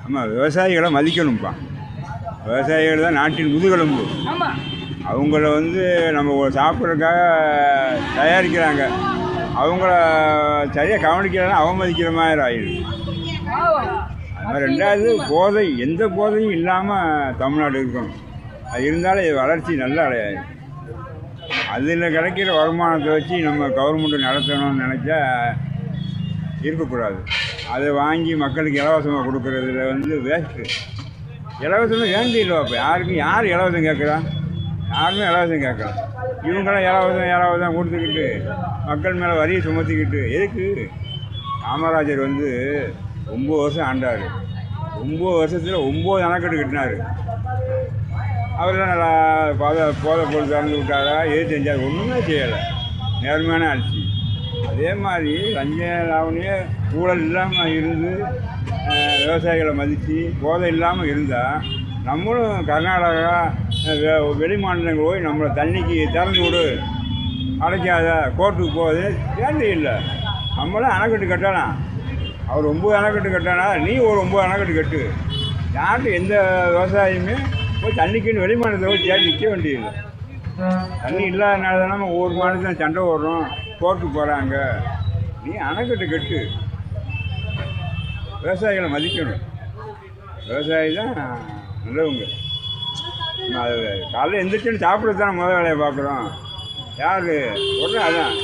நம்ம விவசாயிகளை மதிக்கணும்ப்பா. விவசாயிகள் தான் நாட்டின் முதுகெலும்பு. அவங்கள நம்ம சாப்பிட்றதுக்காக தயாரிக்கிறாங்க. அவங்கள சரியாக கவனிக்கிறதுனா அவமதிக்கிற மாதிரி ஆயிடுது. ரெண்டாவது போதை, எந்த போதையும் இல்லாமல் தமிழ்நாடு இருக்கணும். அது இருந்தாலே வளர்ச்சி நல்லா அடையாது. அதில் கிடைக்கிற வருமானத்தை வச்சு நம்ம கவர்மெண்ட்டு நடத்தணும்னு நினச்சா இருக்கக்கூடாது. அதை வாங்கி மக்களுக்கு இலவசமாக கொடுக்குறதுல வேஸ்ட்டு. இலவசமாக வேண்டியில்லை. அப்போ யார் இலவசம் கேட்குறா? யாருமே இலவசம் கேட்கலாம். இவங்களாம் இலவசம் கொடுத்துக்கிட்டு மக்கள் மேலே வரியை சுமத்திக்கிட்டு எதுக்கு? காமராஜர் 9 வருஷம் ஆண்டார். 9 வருஷத்தில் 9 அணைக்கட்டு கட்டினார். அவரெல்லாம் நல்லா போதை பொருள் திறந்து விட்டாரா? எது செஞ்சார்? ஒன்றுமே செய்யலை. நேர்மையான ஆட்சி. அதே மாதிரி லஞ்ச லாவணியே ஊழல் இல்லாமல் இருந்து விவசாயிகளை மதித்து போதை இல்லாமல் இருந்தால் நம்மளும் கர்நாடகா வெளி மாநிலங்கள் போய் நம்மளை தண்ணிக்கு திறந்து விடு, அடைக்காத, கோர்ட்டுக்கு போகுது வேண்டி இல்லை. நம்மளும் அணைக்கட்டு கட்டலாம். அவர் 9 அணைக்கட்டு கட்டினா நீ ஒரு 9 அணைக்கட்டு கட்டு. யார்கிட்ட எந்த விவசாயியுமே போய் தண்ணிக்குன்னு வெளி மாநிலத்தில் போய் தேடி நிற்க வேண்டியதில்லை. தண்ணி இல்லாதனால தான் நம்ம ஒவ்வொரு மாநிலத்தில் சண்டை ஓடுறோம், கோர்ட்டுக்கு போகிறாங்க. நீ அணைக்கட்டு கட்டு. விவசாயிகளை மதிக்கணும். விவசாயி தான் நல்லவங்க. அது காலையில் எந்திரிச்சுன்னு சாப்பிட தானே முதல் வேலையை பார்க்குறோம். யார் உடனே அதான்